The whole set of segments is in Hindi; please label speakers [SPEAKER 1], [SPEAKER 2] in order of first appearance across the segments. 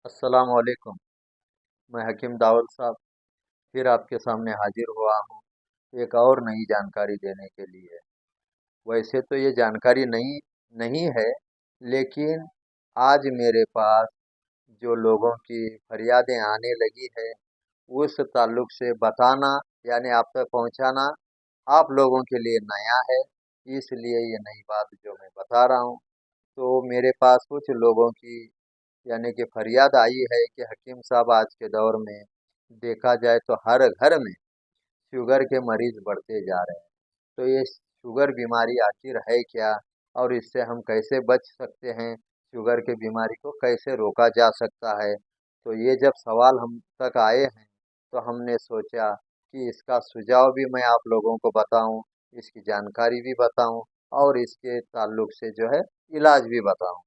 [SPEAKER 1] अस्सलाम वालेकुम। मैं हकीम दाऊद साहब फिर आपके सामने हाजिर हुआ हूँ एक और नई जानकारी देने के लिए। वैसे तो ये जानकारी नई नहीं है, लेकिन आज मेरे पास जो लोगों की फरियादें आने लगी है उस ताल्लुक से बताना, यानी आप तक पहुंचाना आप लोगों के लिए नया है। इसलिए ये नई बात जो मैं बता रहा हूँ, तो मेरे पास कुछ लोगों की यानी कि फरियाद आई है कि हकीम साहब, आज के दौर में देखा जाए तो हर घर में शुगर के मरीज बढ़ते जा रहे हैं। तो ये शुगर बीमारी आखिर है क्या, और इससे हम कैसे बच सकते हैं, शुगर के बीमारी को कैसे रोका जा सकता है। तो ये जब सवाल हम तक आए हैं, तो हमने सोचा कि इसका सुझाव भी मैं आप लोगों को बताऊं, इसकी जानकारी भी बताऊं, और इसके ताल्लुक से जो है इलाज भी बताऊं,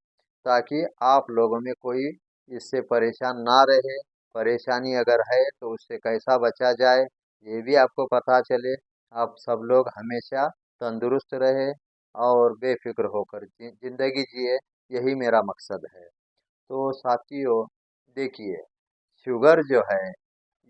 [SPEAKER 1] ताकि आप लोगों में कोई इससे परेशान ना रहे। परेशानी अगर है तो उससे कैसा बचा जाए ये भी आपको पता चले। आप सब लोग हमेशा तंदुरुस्त रहे और बेफिक्र होकर जिंदगी जिए, यही मेरा मकसद है। तो साथियों, देखिए, शुगर जो है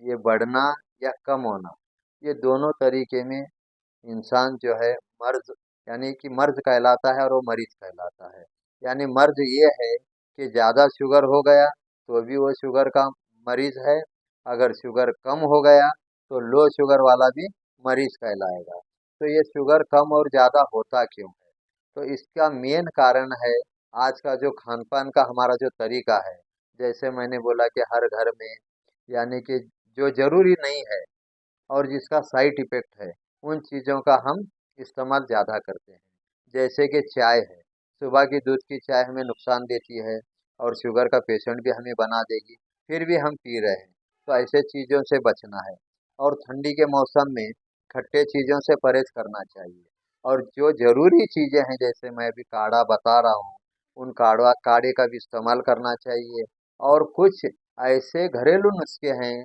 [SPEAKER 1] ये बढ़ना या कम होना, ये दोनों तरीके में इंसान जो है मर्ज, यानी कि मर्ज कहलाता है और वो मरीज कहलाता है। यानी मर्ज ये है कि ज़्यादा शुगर हो गया तो भी वो शुगर का मरीज है, अगर शुगर कम हो गया तो लो शुगर वाला भी मरीज कहलाएगा। तो ये शुगर कम और ज़्यादा होता क्यों है? तो इसका मेन कारण है आज का जो खान पान का हमारा जो तरीका है। जैसे मैंने बोला कि हर घर में, यानी कि जो जरूरी नहीं है और जिसका साइड इफ़ेक्ट है, उन चीज़ों का हम इस्तेमाल ज़्यादा करते हैं। जैसे कि चाय है, सुबह की दूध की चाय हमें नुकसान देती है और शुगर का पेशेंट भी हमें बना देगी, फिर भी हम पी रहे हैं। तो ऐसे चीज़ों से बचना है। और ठंडी के मौसम में खट्टे चीज़ों से परहेज करना चाहिए। और जो ज़रूरी चीज़ें हैं, जैसे मैं अभी काढ़ा बता रहा हूँ, उन काढ़े का भी इस्तेमाल करना चाहिए। और कुछ ऐसे घरेलू नुस्खे हैं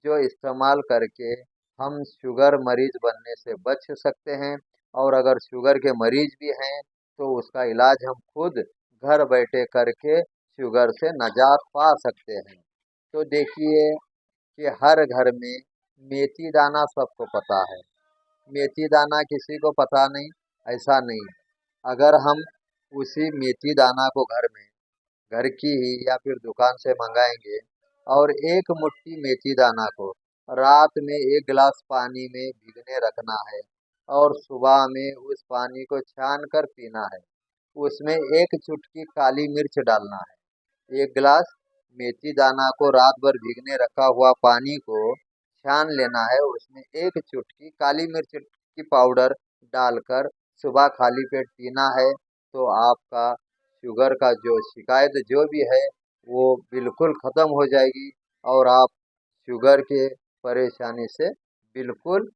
[SPEAKER 1] जो इस्तेमाल करके हम शुगर मरीज बनने से बच सकते हैं। और अगर शुगर के मरीज भी हैं तो उसका इलाज हम खुद घर बैठे करके शुगर से निजात पा सकते हैं। तो देखिए कि हर घर में मेथी दाना सबको पता है, मेथी दाना किसी को पता नहीं, ऐसा नहीं है। अगर हम उसी मेथी दाना को घर में, घर की ही या फिर दुकान से मंगाएंगे, और एक मुट्ठी मेथी दाना को रात में एक गिलास पानी में भिगने रखना है और सुबह में उस पानी को छान कर पीना है। उसमें एक चुटकी काली मिर्च डालना है। एक गिलास मेथी दाना को रात भर भिगने रखा हुआ पानी को छान लेना है, उसमें एक चुटकी काली मिर्च की पाउडर डालकर सुबह खाली पेट पीना है। तो आपका शुगर का जो शिकायत जो भी है वो बिल्कुल ख़त्म हो जाएगी, और आप शुगर के परेशानी से बिल्कुल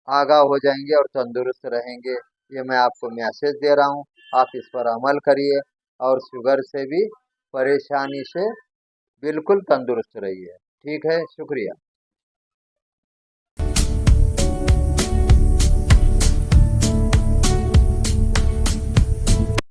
[SPEAKER 1] आगाह हो जाएंगे और तंदुरुस्त रहेंगे। ये मैं आपको मैसेज दे रहा हूँ, आप इस पर अमल करिए और शुगर से भी परेशानी से बिल्कुल तंदुरुस्त रहिए। ठीक है, शुक्रिया।